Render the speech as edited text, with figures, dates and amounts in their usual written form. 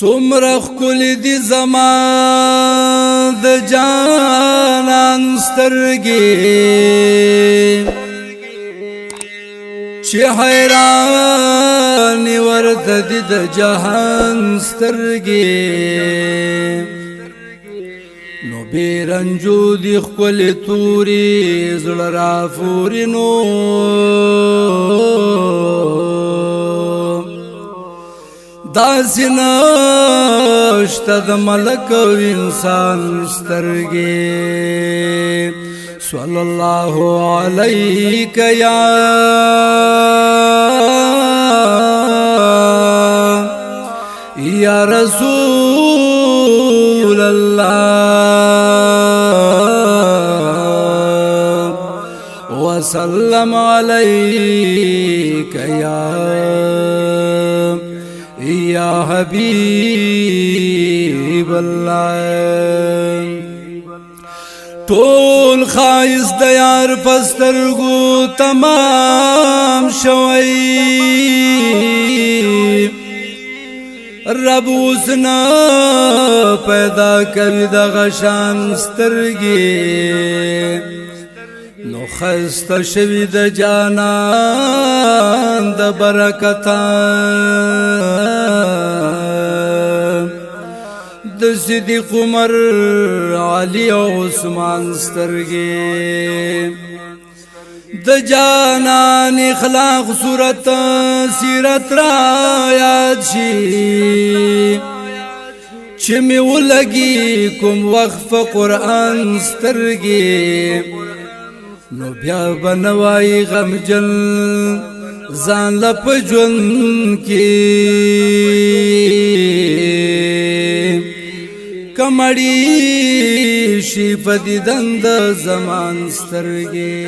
سمره ښکلې دي زما د جانان سترګې چې حیران ورته دي د جهان سترګې نو بیرنجو دي ښکلې تورې زړه رافورې نو داسې نشته د ملک او انسان سترګې صلی الله علیک یا رسول الله وسلم علیک یا حبیب الله ټول خایس د یار پسترګو تمام شوی رب اوسنا پیدا کړی د غشان سترګې نو خسته شوی د جانان د برکتان د صدیق عمر علی او عثمان سترګې د جانان اخلاق صورت سیرت را یاد شي چې می ولګي کوم وقف قرآن سترګې نو بیا بنوای غمجن ځان لپ ژوند کې کمړی شي په دیدن د زمان سترګې